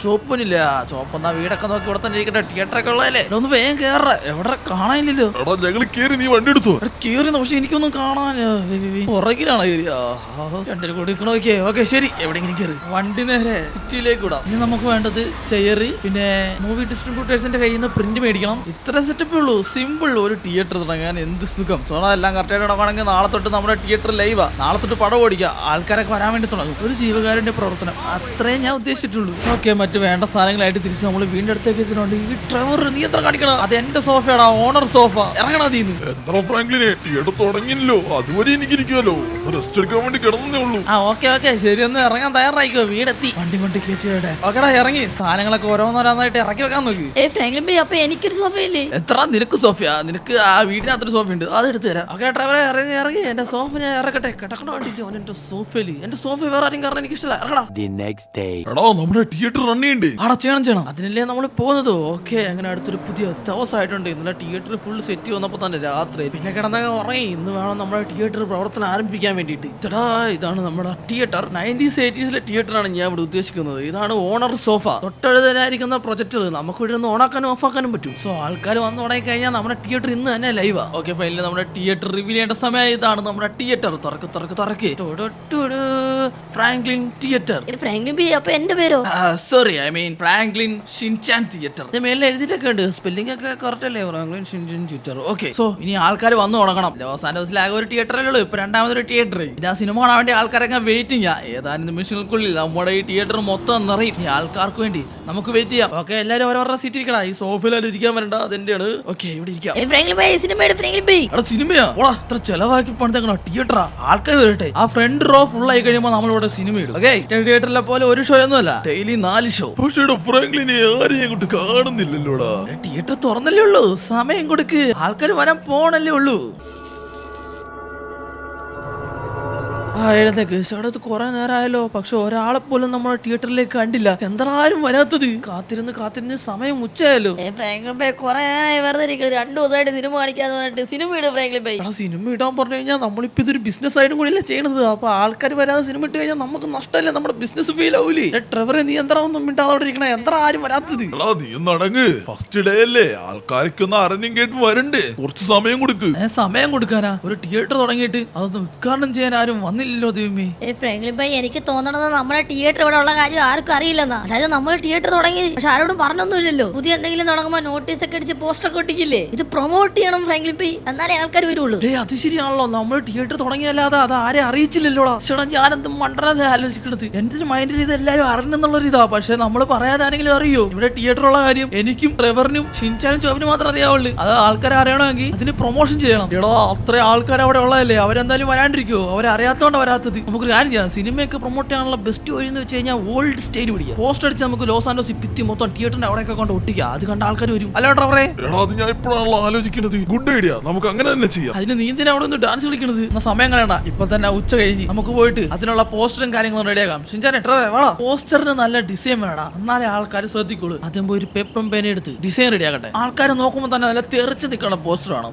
ചോപ്പൊന്നില്ല. ചോപ്പെന്നാ വീടൊക്കെ നോക്കി ഇവിടെ തന്നെ ഇരിക്കട്ടെ. തിയേറ്ററൊക്കെ ഉള്ളതല്ലേ. ഒന്ന് വേഗം കേറ. എവിടെ കാണാനില്ലല്ലോ. ഞങ്ങൾ കേറി, നീ വണ്ടി എടുത്തു. കേറിന്ന് പക്ഷെ എനിക്കൊന്നും കാണാൻ പുറകിലാണ് കേറിയ. രണ്ടിനും കൂടി നോക്കിയേ. ഓക്കെ ശരി, എവിടെയെങ്കിലും കയറി വണ്ടി നേരെ സിറ്റിയിലേക്ക് വിടാം. ഇനി നമുക്ക് വേണ്ടത് ചെയർ, പിന്നെ മൂവി ഡിസ്ട്രിബ്യൂട്ടേഴ്സിന്റെ കയ്യിൽ കയ്യിൽ നിന്ന് പ്രിന്റ് മേടിക്കണം. ഇത്ര സെറ്റപ്പേ ഉള്ളൂ. സിമ്പിൾ. ഒരു തിയേറ്റർ തുടങ്ങാൻ എന്ത് സുഖം. സോണ എല്ലാം കറക്റ്റായിട്ട് തുടങ്ങുകയാണെങ്കിൽ നാളെ തൊട്ട് നമ്മുടെ തിയേറ്റർ ലൈവാ. നാളെ തൊട്ട് പടം ഓടിക്കുക. ആൾക്കാരൊക്കെ വരാൻ വേണ്ടി തുടങ്ങും. ഒരു ജീവകാരുണ്യ പ്രവർത്തനം. അത്രേ ഞാൻ ഉദ്ദേശിച്ചിട്ടുള്ളൂ. ഓക്കെ, മറ്റു വേണ്ട സാധനങ്ങളായിട്ട് തിരിച്ച് നമ്മൾ വീണ്ടും അടുത്തേക്ക് വെച്ചിട്ടുണ്ട്. ഈ ട്രെവർ നീ എത്ര കാണിക്കണം? അത് എന്റെ സോഫയാടാ, ഓണർ സോഫ. ഇറങ്ങണ തീന്ന്. എന്താ ഫ്രാങ്ക്ലിനെ തിയേറ്റർ തുടങ്ങിയല്ലോ, അതുവരെ എനിക്കിരിക്കുമല്ലോ. റെസ്റ്റ് എടുക്കാൻ വേണ്ടി കിടന്നേ ഉള്ളൂ. ഓക്കെ ശരി, ഒന്ന് ഇറങ്ങാൻ തയ്യാറായിക്കോ. വീടെത്തി. വണ്ടി കൊണ്ട് കയറ്റിയുടെ. ഓക്കെടാ, ഇറങ്ങി. സാധനങ്ങളൊക്കെ ഓരോന്നോരോന്നായിട്ട് ഇറക്കി വെക്കാൻ നോക്കി. ഫ്രാങ്ക്ലിൻ ബൈ, അപ്പൊ എനിക്കൊരു സോഫയില്ലേ? എത്ര നിനക്ക് സോഫയാ? നിനക്ക് ആ വീടിനകത്തൊരു സോഫ ഉണ്ട്, അത് എടുത്തു തരാം. ഓക്കെ ഡ്രൈവറെ, ഇറങ്ങി. എന്റെ സോഫ ഞാൻ ഇറക്കട്ടെ. കിടക്കണ വേണ്ടിട്ട് എന്റെ സോഫയില്. എന്റെ സോഫ വേറെ ആരും കാരണം എനിക്ക് ഇഷ്ടമല്ല. ഇറങ്ങടാ. എടാ നമ്മുടെ തിയേറ്റർ റൺ ചെയ്യണ്ടേ? ആടാ, ചെയ്യണം. അതിനല്ലേ നമ്മൾ പോകുന്നത്. ഓക്കെ, അങ്ങനെ അടുത്തൊരു പുതിയ ദിവസമായിട്ടുണ്ട്. ഇന്നലെ തിയേറ്റർ ഫുൾ സെറ്റ് വന്നപ്പോ തന്നെ രാത്രി പിന്നെ കിടന്നൊക്കെ ഉറങ്ങി. ഇന്ന് വേണം നമ്മുടെ തിയേറ്റർ പ്രവർത്തനം ആരംഭിക്കാൻ വേണ്ടിയിട്ട്. ഇതാണ് നമ്മുടെ തിയേറ്റർ. 90s 80s തിയേറ്റർ ആണ് ഞാൻ ഇവിടെ ഉദ്ദേശിക്കുന്നത്. ഇതാണ് ഓണർ സോഫ. തൊട്ടടുത്തനായിരിക്കുന്ന പ്രൊജക്ടർ. നമുക്ക് ഇവിടെ നിന്ന് ഓണാക്കാനും ഓഫാക്കാനും പറ്റും. സോ ആൾക്കാർ വന്ന് തുടങ്ങി കഴിഞ്ഞാൽ നമ്മുടെ തിയേറ്റർ ഇന്ന് തന്നെ ലൈവാ. ഓക്കെ, ഫൈനലി നമ്മുടെ തിയേറ്റർ റിവീൽ ചെയ്യേണ്ട സമയം. ഇതാണ് നമ്മുടെ തിയേറ്റർ. തുറക്ക്. Franklin theatre. ഫ്രാങ്ക്ലിൻ ബൈ, അപ്പൊ എന്റെ പേരോ? Sorry, I mean Franklin Shinchan theatre. മേലെ എഴുതിയിട്ടൊക്കെ ഉണ്ട്. സ്പെല്ലിംഗ് ഒക്കെ കറക്റ്റ് അല്ലേ? Franklin Shinchan theatre. Okay, so ഇനി ആൾക്കാർ വന്നു തുടങ്ങണം. ലോസ് ആൻഡോസിൽ ആകെ ഒരു തിയേറ്ററേ ഉള്ളൂ. ഇപ്പൊ രണ്ടാമതൊരു തിയേറ്റർ. ഇത് ആ സിനിമ കാണാൻ വേണ്ടി ആൾക്കാരൊക്കെ വെയിറ്റിംഗ്. ഏതാനും നിമിഷങ്ങൾക്കുള്ളിൽ നമ്മുടെ ഈ തിയേറ്റർ മൊത്തം നിറയും. ഈ ആൾക്കാർക്ക് വേണ്ടി നമുക്ക് വെയിറ്റ് ചെയ്യാം. ഓക്കെ, എല്ലാവരും ഓരോരോ സീറ്റ് ഇരിക്കടാ. ഈ സോഫയിലും ഇരിക്കാൻ വരണ്ട, അതെന്റെയാണ്. ഓക്കെ, ഇവിടെ ഇരിക്കാം. ഫ്രാങ്ക്ലിൻ ബൈ, സിനിമയുടെ ഫ്രാങ്ക്ലിൻ ബൈ. അവിടെ സിനിമയാ? ഓടാ, ഇത്ര ചെലവാക്കി പണിതേക്കണോ തിയേറ്ററാ? ആൾക്കാർ വരട്ടെ. ആ ഫ്രണ്ട് റോ ഫുൾ ആയി കഴിയുമ്പോൾ നമ്മളിവിടെ സിനിമ ഇടും. ഓക്കെ, തിയേറ്ററിലെ പോലെ ഒരു ഷോ ഒന്നും അല്ല, ഡെയിലി 4 ഷോ. പക്ഷേ ഫ്രാങ്ക്ലിനെ ആരെയും അങ്ങോട്ട് കാണുന്നില്ലല്ലോടാ. തിയേറ്റർ തുറന്നല്ലേ ഉള്ളൂ, സമയം കൊടുക്ക്. ആൾക്കാർ വരാൻ പോണല്ലേ ഉള്ളൂ. എഴുന്നേക്ക്. അടുത്ത് കുറെ നേരമായല്ലോ, പക്ഷെ ഒരാളെ പോലും നമ്മുടെ തിയേറ്ററിലേക്ക് കണ്ടില്ല. എന്താരും വരാത്തത്? കാത്തിരുന്ന് സമയം ഉച്ചയായല്ലോ. ഫ്രാങ്ക്ലിൻ ബൈ, കുറെ വെറുതെ ഇരിക്കുന്നത്. 2 ദിവസമായിട്ട് സിനിമ കാണിക്കാന്ന് പറഞ്ഞിട്ട് സിനിമ ഇടും ഫ്രാങ്ക്ലിൻ ബൈ. സിനിമ ഇടാൻ പറഞ്ഞു കഴിഞ്ഞാൽ നമ്മളിപ്പോ ഇതൊരു ബിസിനസ് ആയിട്ടും കൂടി അല്ലേ ചെയ്യണത്. അപ്പൊ ആൾക്കാർ വരാതെ സിനിമ ഇട്ട് കഴിഞ്ഞാൽ നമുക്ക് നഷ്ടമല്ലേ? നമ്മുടെ ബിസിനസ് ഫെയിൽ ആവൂലേ? ട്രെവറെ, നീ ഒന്നും മിണ്ടാതെ ഇരിക്കണേ. ആരും വരാത്തത്? നീ നടങ്ങ്. ഫസ്റ്റ് ഡേ അല്ലേ, ആൾക്കാർക്കൊന്ന് അറിഞ്ഞും കേട്ട് വരണ്ടേ. കുറച്ച് സമയം കൊടുക്ക്. സമയം കൊടുക്കാനാ? ഒരു തിയേറ്റർ തുടങ്ങിയിട്ട് അതൊന്ന് ഉദ്ഘാടനം ചെയ്യാൻ ആരും വന്നില്ലല്ലോ. ദൈവമേ. ഫ്രാങ്ക്ലിൻ ബൈ, എനിക്ക് തോന്നണത് നമ്മുടെ തിയേറ്റർ ഇവിടെ ഉള്ള കാര്യം ആർക്കും അറിയില്ലെന്നാ. അതായത് നമ്മൾ തിയേറ്റർ തുടങ്ങി, പക്ഷെ ആരോടും പറഞ്ഞൊന്നുമില്ലല്ലോ. പുതിയ എന്തെങ്കിലും തുടങ്ങുമ്പോൾ നോട്ടീസ് ഒക്കെ അടിച്ച് പോസ്റ്റർ ഒക്കെ ഒട്ടിക്കില്ലേ? ഇത് പ്രൊമോട്ട് ചെയ്യണം ഫ്രാങ്ക്ലിൻ ബൈ, എന്നാലേ ആൾക്കാർ വരുള്ളൂ. അത് ശരിയാണല്ലോ, നമ്മൾ തിയേറ്റർ തുടങ്ങിയല്ലാതെ അത് ആരെ അറിയിച്ചില്ലല്ലോടാ. ചേട്ടാ, ഞാനെന്ത് മണ്ടനാ ആലോചിക്കണത്. എന്റെ മൈൻഡിൽ ഇത് എല്ലാവരും അറിയണമെന്നുള്ളൊരു ഇതാ. പക്ഷെ നമ്മൾ പറയാതെ ആരെങ്കിലും അറിയോ ഇവിടെ തിയേറ്റർ ഉള്ള കാര്യം? എനിക്കും ട്രെവറിനും ഷിൻചാനും ചോവിനും മാത്രം അറിയാവുള്ളൂ. അത് ആൾക്കാരെ അറിയണമെങ്കിൽ അതിന് പ്രൊമോഷൻ ചെയ്യണം. എടാ, അത്ര ആൾക്കാർ അവിടെ ഉള്ളതല്ലേ, അവരെന്തായാലും വരാണ്ടിരിക്കുവോ? അവരറിയാത്തോണ്ട് വരാത്തത്. നമുക്കൊരു കാര്യം ചെയ്യാം. സിനിമയൊക്കെ പ്രൊമോട്ട് ചെയ്യാനുള്ള ബെസ്റ്റ് വഴി എന്ന് വെച്ച് കഴിഞ്ഞാൽ ഓൾഡ് സ്റ്റേറ്റ് പിടിക്കുക. പോസ്റ്റർ അടിച്ച് നമുക്ക് ലോസ് ആൻഡോസ് ഭിത്തി മൊത്തം തിയേറ്ററിന്റെ അവിടെയൊക്കെ കൊണ്ട് ഒട്ടിക്കുക. അത് കണ്ട ആൾക്കാർ വരും. അല്ലോ ട്രെവറെ? അത് ഞാൻ ഇപ്പോഴാണല്ലോ ആലോചിക്കുന്നത്. ഗുഡ് ഐഡിയ, നമുക്ക് അങ്ങനെ തന്നെ ചെയ്യാം. അതിന് നീ എന്തിനാ അവിടെ ഒന്ന് ഡാൻസ് കളിക്കണത്? എന്നാ സമയം കളയണ്ട, ഇപ്പൊ തന്നെ ഉച്ച കഴിഞ്ഞ് നമുക്ക് പോയിട്ട് അതിനുള്ള പോസ്റ്ററും കാര്യങ്ങളും റെഡിയാക്കാം. ഷിൻചാൻ, ട്രെവറെ വേണോ? പോസ്റ്ററിന് നല്ല ഡിസൈൻ വേണം, എന്നാലേ ആൾക്കാർ ശ്രദ്ധിക്കുള്ളൂ. ആദ്യം പോയി ഒരു പേപ്പറും പേന എടുത്ത് ഡിസൈൻ റെഡിയാക്കട്ടെ. ആൾക്കാർ നോക്കുമ്പോൾ തന്നെ നല്ല തെറിച്ച് നിൽക്കുന്ന പോസ്റ്റർ ആണ്.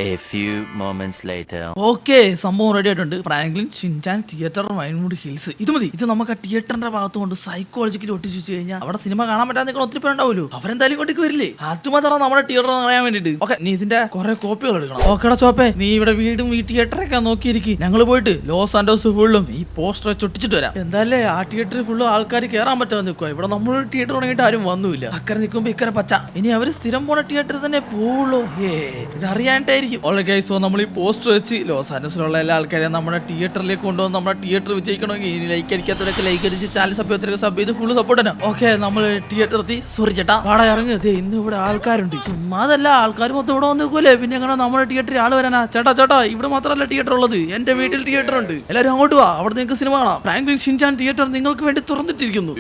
ഓക്കെ, സംഭവം റെഡി ആയിട്ടുണ്ട്. Franklin Shinchan theatre Vinewood Hills. ഇത് മതി. ഇത് നമുക്ക് ആ തിയേറ്ററിന്റെ ഭാഗത്ത് കൊണ്ട് സൈക്കോളജിക്കലി ഒട്ടിച്ചു വെച്ച് കഴിഞ്ഞാൽ അവിടെ സിനിമ കാണാൻ പറ്റാതെ നിൽക്കുന്ന ഒത്തിരി പേരുണ്ടാവുമല്ലോ. അവരെന്തായാലും ഇങ്ങോട്ടേക്ക് വരില്ലേ? അതുമാത്രം നമ്മുടെ തിയേറ്റർ അറിയാൻ വേണ്ടിട്ട്. ഓക്കെ, നീ ഇതിന്റെ കുറെ കോപ്പികൾ എടുക്കണം. ഓക്കെടാ ചോപ്പേ, നീ ഇവിടെ വീടും ഈ തിയേറ്ററൊക്കെ നോക്കിയിരിക്കും. ഞങ്ങൾ പോയിട്ട് ലോസ് ആൻഡോസ് ഫുള്ളും ഈ പോസ്റ്റർ ചൊട്ടിച്ചിട്ട് വരാം. എന്തായാലേ ആ തിയേറ്ററിൽ ഫുള്ള് ആൾക്കാർ കയറാൻ പറ്റാതെ നിൽക്കുക. ഇവിടെ നമ്മൾ തിയേറ്റർ തുടങ്ങിയിട്ട് ആരും വന്നില്ല. അക്കരെ നിൽക്കുമ്പോ ഇക്കരെ പച്ച. ഇനി അവര് സ്ഥിരം പോണ തിയേറ്ററിൽ തന്നെ പോവുള്ളൂ. ഇതറിയാണ്ടായിരിക്കും. സോ നമ്മൾ ഈ പോസ്റ്റർ വെച്ച് ലോസ് ആൻഡോസിലുള്ള എല്ലാ ആൾക്കാരെയും നമ്മുടെ തിയേറ്ററിലേക്ക് കൊണ്ടുവന്ന് നമ്മുടെ തിയേറ്റർ വിജയിക്കണമെങ്കിൽ ഇനി ലൈക്ക് അടിക്കാത്തവരൊക്കെ ലൈക്ക് അടിച്ച് ചാനൽ സബ് ചെയ്ത് ഫുള്ള് സപ്പോർട്ട് തന്നെ. ഓക്കെ, നമ്മൾ തിയേറ്റർ എത്തി. സോറി ചേട്ടാ, വാടാ ഇറങ്ങ്. ഇന്ന് ഇവിടെ ആൾക്കാരുണ്ട്. ചുമ്മാ അതല്ല, ആൾക്കാർ മൊത്തം ഇവിടെ വന്ന് നിൽക്കൂലേ. പിന്നെ എങ്ങനെ നമ്മുടെ തിയേറ്ററിൽ ആള് വരാനാ? ചേട്ടാ, ഇവിടെ മാത്രമല്ല തിയേറ്റർ ഉള്ളത്, എന്റെ വീട്ടിൽ തിയേറ്റർ ഉണ്ട്. എല്ലാവരും അങ്ങോട്ട് വാ, അവിടെ നിങ്ങൾക്ക് സിനിമ കാണാം. ഫ്രാങ്ക്ലിൻ ഷിൻചാൻ തിയേറ്റർ നിങ്ങൾക്ക് വേണ്ടി തുറന്നിട്ടിരിക്കുന്നു.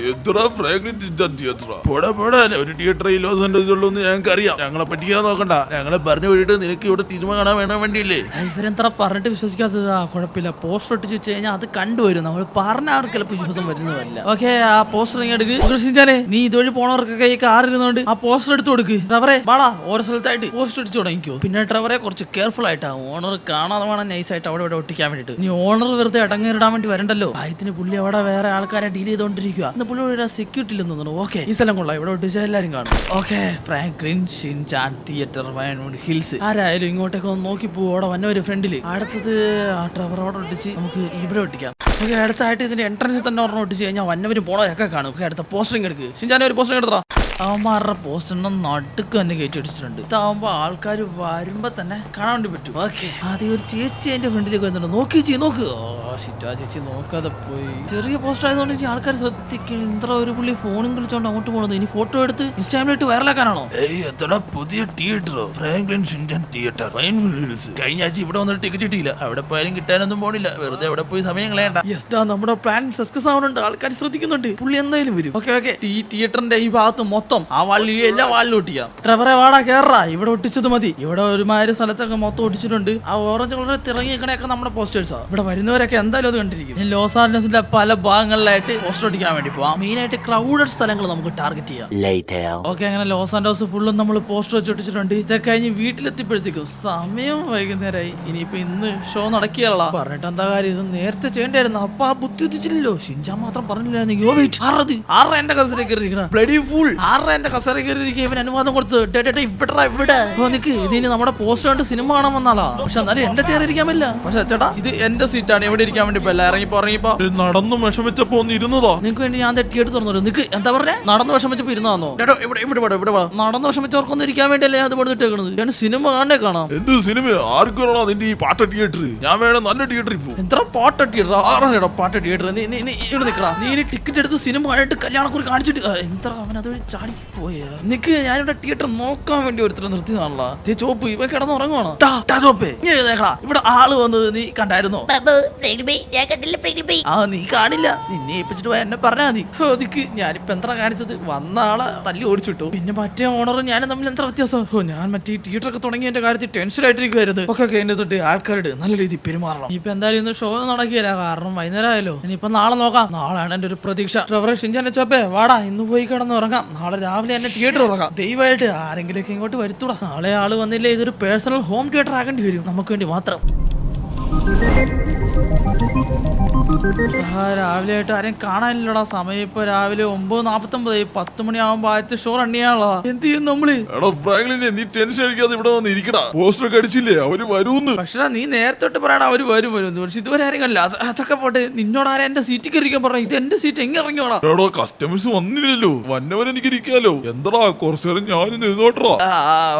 ഒരു തിയേറ്ററിൽ ലോസ് ആൻഡോസിലുള്ളൂ ഞങ്ങൾക്ക് അറിയാം. ഞങ്ങളെ പറ്റിക്കാൻ നോക്കണ്ട. ഞങ്ങളെ പറഞ്ഞു പോയിട്ട് നിനക്ക് ഇവിടെ സിനിമ കാണാൻ വേണം വേണ്ടിയില്ലേ? ഇവരെന്താ പറഞ്ഞിട്ട് വിശ്വസിക്കാത്തത്? കുഴപ്പമില്ല, പോസ്റ്റർ ഒട്ടിച്ച് വെച്ച് കഴിഞ്ഞാൽ അത് കണ്ടുവരും. നമ്മൾ പറഞ്ഞ ആർക്ക് ചിലപ്പോൾ വിശ്വാസം വരുന്നതല്ല. ഓക്കെ, ആ പോസ്റ്റർ എടുക്ക്. ഷിൻചാനെ, നീ ഇതുവഴി പോണവർക്കൊക്കെ ഈ കാർ ഇരുന്നുകൊണ്ട് ആ പോസ്റ്റർ എടുത്ത് കൊടുക്ക്. ട്രെവറെ വാടാ, ഓരോ സ്ഥലത്തായിട്ട് പോസ്റ്റർ അടിച്ചു തുടങ്ങിക്കോ. പിന്നെ ട്രെവറെ കുറച്ച് കെയർഫുൾ ആയിട്ടാ. ഓണർ കാണാതെ വേണം നൈസായിട്ട് അവിടെ ഇവിടെ ഒട്ടിക്കാൻ വേണ്ടിട്ട്. ഇനി ഓണർ വെറുതെ അടങ്ങിയിടാൻ വേണ്ടി വരണ്ടല്ലോ. ആയത്തിന് പുള്ളി അവിടെ വേറെ ആൾക്കാരെ ഡീൽ ചെയ്തോണ്ടിരിക്കുക. ഇന്ന് പുള്ളി സെക്യൂരിറ്റി ഇല്ലെന്ന് തോന്നുന്നു. ഓക്കെ, ഈ സ്ഥലം കൊള്ളാം, ഇവിടെ ഒട്ടിച്ചാൽ എല്ലാരും കാണും. Okay, Franklin Shinchan theatre Vinewood Hills. ആരായാലും ഇങ്ങോട്ടേക്ക് ഒന്ന് നോക്കി പോവും. അവിടെ വന്നവര് ഫ്രണ്ടില്. അടുത്തത് ആ ട്രെവർ അവിടെ ഒട്ടിച്ച് നമുക്ക് ഇവിടെ ഒട്ടിക്കാം. ഓക്കെ, അടുത്തായിട്ട് ഇതിന്റെ എൻട്രൻസിൽ തന്നെ ഒരെണ്ണം ഒട്ടിച്ച് കഴിഞ്ഞാൽ വന്നവരും പോണതൊക്കെ കാണും. ഓക്കെ, അടുത്ത പോസ്റ്ററിംഗ് എടുക്ക്. ഷിൻചാൻ ഒരു പോസ്റ്ററിംഗ് എടുത്തോ. അവന്മാരുടെ പോസ്റ്ററിന്റെ നടുക്ക് തന്നെ കയറ്റി അടിച്ചിട്ടുണ്ട്. ഇതാവുമ്പോ ആൾക്കാർ വരുമ്പോ തന്നെ കാണാൻ വേണ്ടി പറ്റും. ഓക്കെ, ആദ്യം ഒരു ചേച്ചി എന്റെ ഫ്രണ്ടിലേക്ക് വരുന്നുണ്ട്. നോക്കി നോക്ക്. ആ ചേച്ചി നോക്കാതെ പോയി. ചെറിയ പോസ്റ്റർ ആയതുകൊണ്ട് ഇനി ആൾക്കാർ ശ്രദ്ധിക്കും. ഇത്ര ഒരു പുള്ളി ഫോണും കളിച്ചോണ്ട് അങ്ങോട്ട് പോകുന്നത്. ഇനി ഫോട്ടോ എടുത്ത് ഇൻസ്റ്റാഗ്രാമിലിട്ട് വൈറലാക്കാനാണോ? എത്ര പുതിയ തിയേറ്ററോ? ഫ്രാങ്ക്ലിൻ ഷിൻജൻ തിയേറ്റർ, റെയിൻഫിൽ ഹിൽസ്. കഴിഞ്ഞ ആഴ്ച ഇവിടെ വന്നിട്ട് ടിക്കറ്റ് കിട്ടിയില്ല. അവിടെ പോയാലും കിട്ടാനൊന്നും പോണില്ല. വെറുതെ അവിടെ പോയി സമയം കളയണ്ട. നമ്മുടെ പ്ലാൻ സക്സസ് ആവുന്നുണ്ട്. ആൾക്കാർ ശ്രദ്ധിക്കുന്നുണ്ട്. പുള്ളി എന്തായാലും വരും. ഓക്കെ ഈ തിയേറ്ററിന്റെ ഈ ഭാഗത്ത് മൊത്തം ആ വാളിൽ എല്ലാ വാളിലും ഒട്ടിക്കാം. ട്രെവറെ വാടാ കേറാ. ഇവിടെ ഒട്ടിച്ചത് മതി. ഇവിടെ ഒരുമാതിരി സ്ഥലത്തൊക്കെ മൊത്തം ഒട്ടിച്ചിട്ടുണ്ട്. ആ ഓറഞ്ച് കളർ തിറങ്ങിക്കണയൊക്കെ നമ്മുടെ പോസ്റ്റേഴ്സാ. ഇവിടെ വരുന്നവരൊക്കെ എന്തായാലും അത് കണ്ടിരിക്കും. ലോസ് ആഞ്ചലസിന്റെ പല ഭാഗങ്ങളിലായിട്ട് പോസ്റ്റർ ഒട്ടിക്കാൻ വേണ്ടി പോവാം. മെയിൻ ആയിട്ട് ക്രൗഡഡ് സ്ഥലങ്ങൾ നമുക്ക് ടാർഗറ്റ് ചെയ്യാം. ഓക്കെ, അങ്ങനെ ലോസ് ആൻഡോസ് ഫുള്ളും നമ്മൾ പോസ്റ്റർ വെച്ച് ഒട്ടിച്ചിട്ടുണ്ട്. ഇതൊക്കെ കഴിഞ്ഞ് വീട്ടിലെത്തിയപ്പോഴത്തേക്കും സമയം വൈകുന്നേരമായി. ഇനിയിപ്പോ ഇന്ന് ഷോ നടക്കിയല്ല. പറഞ്ഞിട്ട് എന്താ കാര്യം? ഇത് നേരത്തെ ചെയ്യേണ്ടായിരുന്നു. അപ്പൊ ആ ബുദ്ധി ഉദിച്ചില്ലല്ലോ. ഷിൻജാൻ മാത്രം പറഞ്ഞില്ലായിരുന്നു. എന്റെ കസേര കയറിയിരിക്കണം. ബ്ലഡി ഫുൾ എന്റെ കസേര കയറിയിരിക്കുക. ഇവൻ അനുവാദം കൊടുത്ത് ഇവിടെ നിക്ക്. ഇതിന് നമ്മുടെ പോസ്റ്റർ കണ്ട് സിനിമ കാണാൻ വന്നാലാ. പക്ഷെ എന്നാലും എന്റെ ചെയർ ഇരിക്കാൻ പറ്റില്ല. പക്ഷെ ചേട്ടാ, ഇത് എന്റെ സീറ്റാണ്. ഇവിടെ ഇരിക്കാൻ വേണ്ടി ഇപ്പൊ ഇറങ്ങിപ്പോ നടന്നു വിഷമിച്ചപ്പോ ഒന്ന് ഇരുന്നതോ? നിനക്ക് വേണ്ടി ഞാൻ തെറ്റിയെടുത്ത് തുറന്നു. നിക്ക് എന്താ പറഞ്ഞേ? നടന്നു വിഷമിച്ചപ്പോ ഇരുന്നാന്നോ? ചേട്ടോ ഇവിടെ നടന്നു വിഷമിച്ചവർക്കൊന്നും ഇരിക്കാൻ വേണ്ടിയല്ലേ അത് കൊടുത്തിട്ടേക്കണത്. ഞാൻ സിനിമ കാണേ കാണാം. എന്ത് സിനിമ? ആർക്കാണോ നിന്റെ ഈ പാട്ട തിയേറ്റർ? ഞാൻ വേണം നല്ല തിയേറ്ററിൽ പോകും. എത്ര പാട്ട തിയേറ്റർ? ആറാണോ പാട്ട തിയേറ്റർ? നീ ഇവിടെ നിൽക്കടാ. നീ ടിക്കറ്റ് എടുത്ത് സിനിമ കണ്ടിട്ട് കല്യാണക്കുറി കാണിച്ചിട്ട് എന്താ അവൻ അതുവഴി ചാടിപ്പോയ. നിക്ക്, ഞാനിവിടെ തിയേറ്റർ നോക്കാൻ വേണ്ടി ഒരുത്തരം നിർത്തിയതാണല്ലോ. ചോപ്പ് ഇവ കിടന്നുറങ്ങുവാണോ? ചോപ്പേ, ഇവിടെ ആള് വന്നത് നീ കണ്ടായിരുന്നോ? ആ, നീ കാണില്ല. നിന്നെ ഏൽപ്പിച്ചിട്ട് പോയാ എന്നെ പറഞ്ഞാ മതി. അതിക്ക് ഞാനിപ്പോ എന്താ കാണിച്ചത്? വന്ന ആളെ തല്ലി ഓടിച്ചിട്ടു. പിന്നെ മറ്റേ ഓണറും ഞാനും തമ്മിൽ എന്താ വ്യത്യാസം? ഞാൻ മറ്റേ തിയേറ്റർ ഒക്കെ തുടങ്ങിയതിന്റെ കാര്യത്തിൽ ടെൻഷൻ ആയിട്ടിരിക്കുവായിരുന്നു. ഒക്കെ എന്നെ തൊട്ട് ആൾക്കാരോട് നല്ല രീതിയിൽ പെരുമാറണം. ഇപ്പൊ എന്തായാലും ഇന്ന് ഷോ നടക്കില്ല. കാരണം വൈകുന്നേരം ആയല്ലോ. ഇനിയിപ്പൊ നാളെ നോക്കാം. നാളെയാണ് എന്റെ ഒരു പ്രതീക്ഷ. ട്രെവറെ ഷിൻജാനെ ചോപ്പേ വാടാ, ഇന്ന് പോയി കിടന്ന് ഉറങ്ങാം. നാളെ രാവിലെ എന്നെ തിയേറ്റർ ഉറങ്ങാം. ദയവായിട്ട് ആരെങ്കിലും ഇങ്ങോട്ട് വരുത്തൂടാ. നാളെ ആള് വന്നില്ലേ ഇതൊരു പേഴ്സണൽ ഹോം തിയേറ്റർ ആക്കേണ്ടി വരും. നമുക്ക് വേണ്ടി മാത്രം. രാവിലെ ആയിട്ട് ആരെയും കാണാനില്ലടാ. സമയം ഇപ്പൊ രാവിലെ 9:49. 10 മണിയാവുമ്പോ ആദ്യത്തെ ഷോ റൺ ചെയ്യാനുള്ള. എന്ത് ചെയ്യും നമ്മള്? നീ ടെൻഷൻ അടിക്കാതെ ഇവിടെ വന്ന് ഇരിക്കടാ. പോസ്റ്റർ ഒക്കെ അടിച്ചില്ലേ? അവര് വരൂന്ന്. പക്ഷേ നീ നേരത്തെ പറയണ അവര് വരും. പക്ഷെ ഇതുവരെ ആരും കണ്ടില്ല. അതൊക്കെ പോട്ടെ. നിന്നോട് ആരാ എന്റെ സീറ്റിൽ കയറിക്കാൻ പറഞ്ഞ? ഇത് എന്റെ സീറ്റ് എങ്ങനെ ഇറങ്ങിയോടാ? കസ്റ്റമേഴ്സ് വന്നില്ലല്ലോ. വന്നവരെനിക്ക് ഇരിക്കാലോ. എന്താടാ കുറച്ചേരം ഞാനും നിന്നോട്ടാ.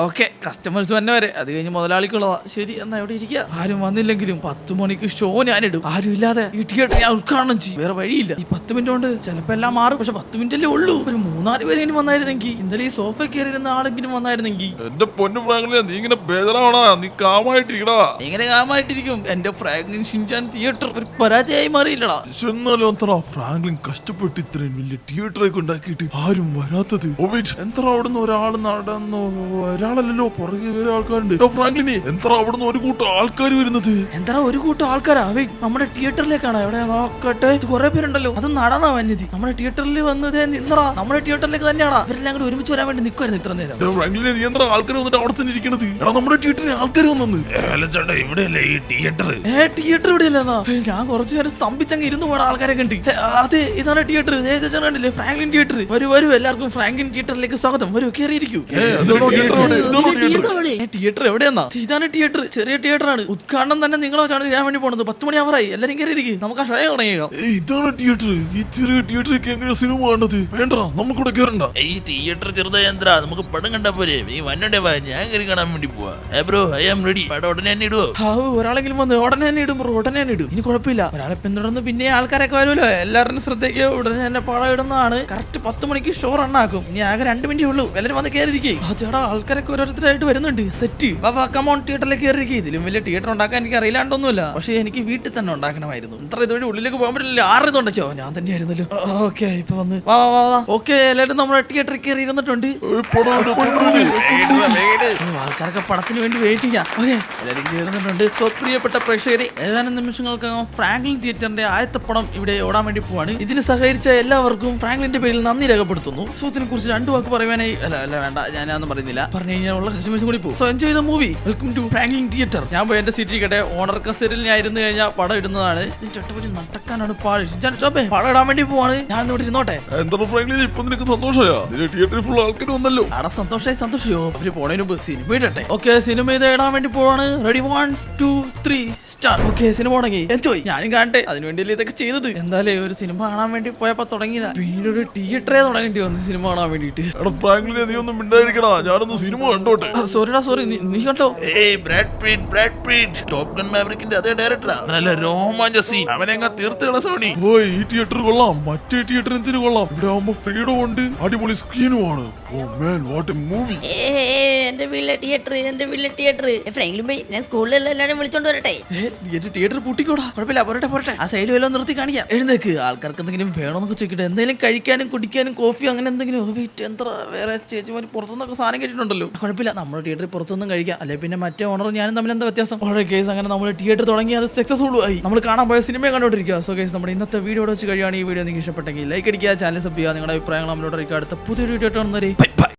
ഓക്കെ, കസ്റ്റമേഴ്സ് വന്നവരെ. അത് കഴിഞ്ഞ് മുതലാളിക്കുള്ളതാ. ശരി, എന്നാ എവിടെ ഇരിക്കുക. ആരും വന്നില്ലെങ്കിലും 10 മണിക്ക് ഷോ ഞാനിടും. ആരും ഇല്ലാതെ ഈ തിയേറ്റർ ഞാൻ ഉദ്ഘാടനം ചെയ്യും. വേറെ വഴിയില്ല. ഈ 10 മിനിറ്റ് കൊണ്ട് ചിലപ്പോ എല്ലാം മാറും. പക്ഷെ 10 മിനിറ്റല്ലേ ഉള്ളൂ. ഒരു 3-4 പേരെങ്കിലും വന്നായിരുന്നെങ്കിൽ, എന്തായാലും ഈ സോഫ കയറിയിരുന്ന ആളെങ്കിലും വന്നായിരുന്നെങ്കിൽ. എന്റെ പൊന്നു ഫ്രാങ്ക്ലിൻ, നീ ഇങ്ങനെ ബേജാറാവണാ. നീ കാമായിട്ടിരിക്കടാ. എങ്ങനെ കാമായിട്ടിരിക്കും? എന്റെ ഫ്രാങ്ക്ലിൻ ഷിൻജാൻ തിയേറ്റർ ഒരു പരാജയമായി മാറിയില്ലടാ. എന്നാലും എന്താ ഫ്രാങ്ക്ലിൻ കഷ്ടപ്പെട്ട് ഇത്രയും വലിയ തിയേറ്ററൊക്കെ ഉണ്ടാക്കിയിട്ട് ആരും വരാത്തത്? എന്താ അവിടുന്ന് ഒരാൾ നടന്നു? ഒരാളല്ലോ, പുറകെ വേറെ ആൾക്കാരുണ്ട്. ഫ്രാങ്ക്ലിനെ എന്താ അവിടുന്ന് ഒരു കൂട്ടം ആൾക്കാർ വരുന്നത്? എന്താ ഒരു കൂട്ടം ആൾക്കാരാ? നമ്മുടെ തിയേറ്ററിലേക്കാണ്. എവിടെ നോക്കട്ടെ, കുറെ പേരുണ്ടല്ലോ. അത് നടന്നാ വന്നത്. നമ്മുടെ തിയേറ്ററിൽ വന്നത് നിന്നറാ. നമ്മുടെ തിയേറ്ററിലേക്ക് തന്നെയാണോ? ഇവരെല്ലാം കൂടി ഒരുമിച്ച് വരാൻ വേണ്ടി നിൽക്കുമായിരുന്നു ഇത്ര നേരം. ഫ്രാങ്ക്ലിനെ നീ എന്താ ആൾക്കാർ വന്നിട്ട് അവിടെ തന്നെ ഇരിക്കണത്? എടാ, നമ്മുടെ തിയേറ്ററിൽ ആൾക്കാർ വന്നു. ഇവിടെയല്ലേ ഈ തിയേറ്റർ? തിയേറ്റർ ഇവിടെ അല്ലെന്നാ? ഞാൻ കുറച്ചു നേരം സ്തംഭിച്ചങ്ങ് ഇരുന്ന് പോണ ആൾക്കാരെ കണ്ടി. അതെ, ഇതാണ് തിയേറ്റർ. കണ്ടില്ലേ? Franklin theatre. വരൂ, എല്ലാവർക്കും ഫ്രാങ്ക്ലിൻ തിയേറ്ററിലേക്ക് സ്വാഗതം. വരൂ, കയറിയിരിക്കൂ. തിയേറ്റർ എവിടെയാ? ഇതാണ് തിയേറ്റർ. ചെറിയ തിയേറ്റർ ആണ്. ഉദ്ഘാടനം തന്നെ നിങ്ങളെ ചെയ്യാൻ വേണ്ടി പോണത്. 10 മണിയാവറായി. എല്ലാരും കയറിയിരിക്കും. നമുക്ക് ആ ഷോ തുടങ്ങിയേക്കാം. ഇതാണ് തിയേറ്റർ. ഈ ചെറിയ തിയേറ്ററിലേക്ക് എങ്ങനെ സിനിമ കാണുന്നത്? വേണ്ട, നമുക്കിവിടെ കയറണ്ട. ഈ തിയേറ്റർ ചെറുതായ എന്താ? നമുക്ക് പടം കണ്ടാ പോരെ? നീ വന്നണ്ടേ വാ, ഞാൻ കയറി കാണാൻ വേണ്ടി പോവാ. Bro, I am ready. പടം ഉടനെ തന്നെ ഇടുവോ? ഒരാളെങ്കിലും വന്ന് ഉടനെ തന്നെ ഇടും. ഉടനെ തന്നെ ഇടും. ഇനി കുഴപ്പമില്ല. ഒരാളെ പിന്തുടർന്ന് പിന്നെ ആൾക്കാരൊക്കെ വരുമല്ലോ. എല്ലാവരും ശ്രദ്ധയ്ക്ക് ഉടനെ തന്നെ പടം ഇടുന്നതാണ്. കറക്റ്റ് 10 മണിക്ക് ഷോ റണ്ണാക്കും. ഇനി ആകെ 2 മിനിറ്റേ ഉള്ളൂ. എല്ലാവരും വന്ന് കയറിയിരിക്കും. ചേട്ടാ, ആൾക്കാരൊക്കെ ഓരോരുത്തരായിട്ട് വരുന്നുണ്ട്. സെറ്റ് വാ, കമോൺ, തിയേറ്ററിലേക്ക് കയറിയിരിക്കും. ഇതിലും വലിയ തിയേറ്റർ ഉണ്ടാക്കാൻ എനിക്ക് അറിയില്ലാണ്ടൊന്നുമില്ല. പക്ഷെ എനിക്ക് വീട്ടിൽ തന്നെ ഉണ്ടാക്കണമായിരുന്നു. ഇത്ര ഇതുവഴി ഉള്ളിലേക്ക് പോകാൻ പറ്റില്ല. ആറിതുണ്ടോ? ഞാൻ തന്നെയായിരുന്നല്ലോ. ഓക്കെ, ഇപ്പൊ വന്ന് വാ. ഓക്കെ, എല്ലാവരും നമ്മുടെ തിയേറ്ററിൽ കയറി ഇരുന്നിട്ടുണ്ട്. ആൾക്കാരൊക്കെ പടത്തിന് വേണ്ടി വെയിറ്റ് ചെയ്യാം. ഓക്കെ, എല്ലാവരും കയറുന്നിട്ടുണ്ട്. സോ പ്രിയപ്പെട്ട പ്രേക്ഷകരെ, ഏതാനും നിമിഷങ്ങൾക്കകം ഫ്രാങ്ക്ലിൻ തിയേറ്ററിന്റെ ആദ്യത്തെ പടം ഇവിടെ ഓടാൻ വേണ്ടി പോവാണ്. ഇതിന് സഹകരിച്ച എല്ലാവർക്കും ഫ്രാങ്ക്ലിന്റെ പേരിൽ നന്ദി രേഖപ്പെടുത്തുന്നു. സോ ഇതിനെ കുറിച്ച് 2 വാക്ക് പറയാനായി അല്ല വേണ്ട, ഞാനൊന്നും പറയുന്നില്ല. പറഞ്ഞു കഴിഞ്ഞാൽ ഉള്ള കസ്റ്റമേഴ്സ് കൂടി പോകും. So enjoy the movie. Welcome to Franklin theatre. ഞാൻ പോയി എന്റെ സീറ്റിൽ കേട്ടെ. ഓണർ കസേരയിൽ ഞാൻ ഇരുന്ന് കഴിഞ്ഞാൽ പടം ഇടുന്നതാണ്. ഇതിന്റെ ഒറ്റ വലിയ നടക്കാനാണ് പാട്. ചോപ്പേ പടം ഇടാൻ വേണ്ടി പോവാണ്. ഞാൻ ഇവിടെ ഇരുന്നോട്ടെ. എന്താ ഫ്രാങ്ക്ലിൻ ഇപ്പൊ നിനക്ക് സന്തോഷമായോ? നിന്റെ തിയേറ്ററിൽ ഫുൾ ആൾക്കാർ വന്നല്ലോ. അവിടെ സന്തോഷയോ അവര് പോണതിന് മുമ്പ് സിനിമ ഇടട്ടെ. ഓക്കെ സിനിമ ഇത് ഇടാൻ വേണ്ടി പോവാണ്. Ready 1 2 3 start. ഓക്കെ സിനിമ തുടങ്ങി. എൻജോയ്. ഞാനും കാണട്ടെ, അതിനുവേണ്ടിയല്ലേ ഇതൊക്കെ ചെയ്തത്. എന്തായാലും ഒരു സിനിമ കാണാൻ വേണ്ടി പോയപ്പോ തുടങ്ങിയതാ. പിന്നെ ഒരു തിയേറ്ററെ തുടങ്ങേണ്ടി വന്നു സിനിമ കാണാൻ വേണ്ടിട്ട്. എടാ ഫ്രാങ്ക്ലിനെ നീ ഒന്നും മിണ്ടായിരിക്കടാ, ഞാനൊന്ന് സിനിമ കണ്ടോട്ടെ. സോറിടാ സോറി. നീ കണ്ടോ? ബ്രാഡ് പീറ്റ് ടോപ്പ് ഗൺ മാവറിക്കിന്റെ അതേ ഡയറക്ടറാ. നല്ല രോമാഞ്ച സീൻ അവനെങ്ങ തീർത്തുകള സോണി. ഓയ് ഈ തിയേറ്റർ കൊള്ളാം, മറ്റേ തിയേറ്റർ എന്തിനു കൊള്ളാം? ഇവിടെ ആവുമ്പോ ഫ്രീഡം ഉണ്ട്, അടിപൊളി സ്ക്രീനുമാണ്. ഓ മാൻ വാട്ട് എ മൂവി. എന്റെ വീട്ടിലെ തിയേറ്റർ ഫ്രാങ്ക്ലിൻ ബൈ, ഞാൻ സ്കൂളിൽ എല്ലാവരും വിളിച്ചോണ്ട് വരട്ടെ. തിയേറ്റർ പൂട്ടിക്കോടാ. കുഴപ്പമില്ല, പോരട്ടെ. ആ സൈഡിൽ വല്ലതും നിർത്തി കാണിക്കാം. എഴുന്നേക്ക്. ആൾക്കാർക്ക് എന്തെങ്കിലും വേണമെന്നൊക്കെ ചോദിക്കട്ടെ. എന്തെങ്കിലും കഴിക്കാനും കുടിക്കാനും കോഫി അങ്ങനെ എന്തെങ്കിലും. എന്താ വേറെ ചേച്ചിമാർ പുറത്തുനിന്നൊക്കെ സാധനം കേട്ടിട്ടുണ്ടല്ലോ. കുഴപ്പമില്ല, നമ്മുടെ തിയേറ്ററിൽ പുറത്തുനിന്നും കഴിക്കാം. അല്ലെ പിന്നെ മറ്റേ ഓണറും ഞാനും തമ്മിൽ എന്താ വ്യത്യാസം? ഓരോ കേസ് അങ്ങനെ നമ്മൾ തിയേറ്റർ തുടങ്ങി, അത് സക്സസ്ഫുൾ ആയി. നമ്മൾ കാണാൻ പോയ സിനിമ കണ്ടോണ്ടിരിക്കുക. സോ കേസ് നമ്മുടെ ഇന്നത്തെ വീഡിയോ വെച്ച് കഴിയുകയാണ്. ഈ വീഡിയോ നിങ്ങൾക്ക് ഇഷ്ടപ്പെട്ടെങ്കിൽ ലൈക്ക് അടിക്കുക, ചാനൽ സബ് ചെയ്യുക, നിങ്ങളുടെ അഭിപ്രായങ്ങൾ നമ്മളോട് അറിയിക്കുക. അടുത്ത പുതിയൊരു വീഡിയോ കാണുന്നവരെ ബൈ ബൈ.